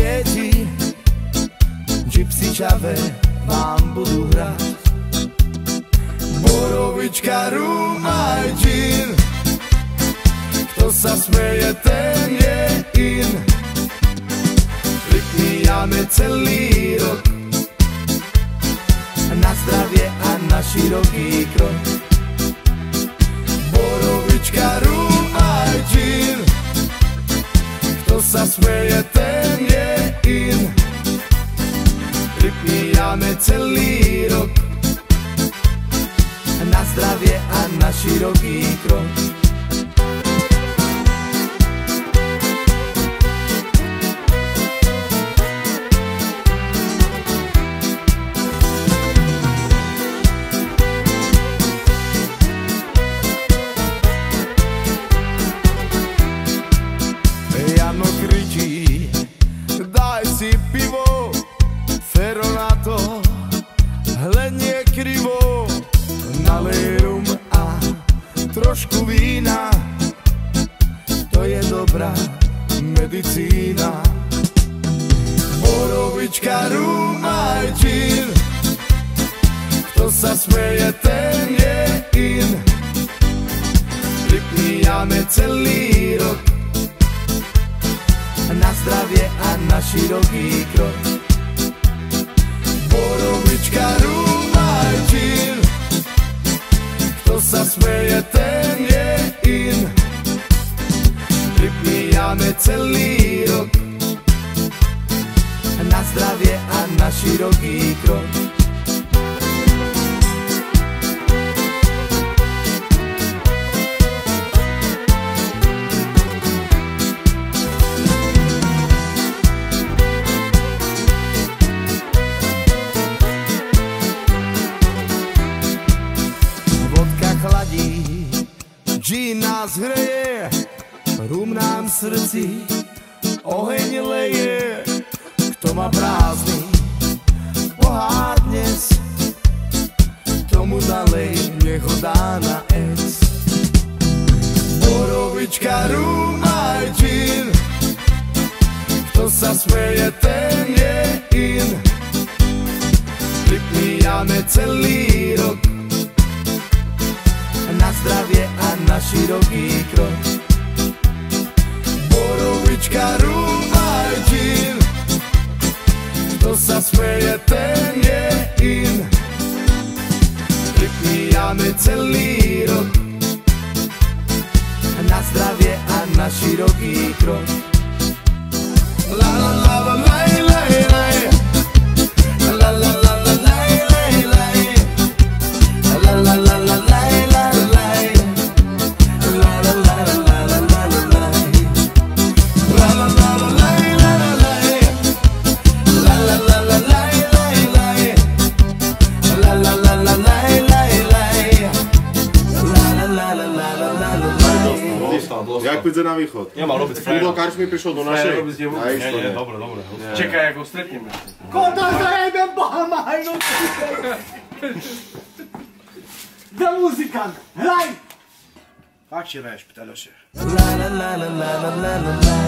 deti Gypsy Chave vám budú hrať. Borovička, rum aj gin, kto sa smeje, ten je in. Pripíjame celý rok na zdravie a na široký krok. Borovička, rum aj gin, kto sa smeje, ten je in. Pripíjame celý rok na zdravie a na široký krok. Jano kričí, daj si pivo, Fero na to hlednie krivo. Nalej rum a trošku vína, to je dobrá medicína. Borovička, rum aj gin, kto sa smeje, ten je in. Pripíjame celý rok na zdravie a na široký krok. Borovička, rum aj gin, kto sa smeje, ten je in. Pripíjame celý rok na zdravie a na široký krok. Gin nás hreje, rum nám v srdci oheň leje. Kto má prázdny pohár dnes, tomu nalej, nech ho dá na ex. Borovička, rum aj gin, kto sa smeje, ten je in. Pripíjame celý rok na zdravie a na široký krok. Borovička, rum aj gin, kto sa smeje, ten je in. Pripíjame celý rok na zdravie a na široký krok. La la la la la la la, la la la la la la, la la la la la. Jak pôjde na východ? Nemal robiť frajer. Udo Karš mi prišiel do našej. Nie, dobre. Čekaj, ako stretneme. Koda zajebem Boha majno! Da muzikant, hraj! Fakt si hraješ, pýtaľoše. La la la la la la la la.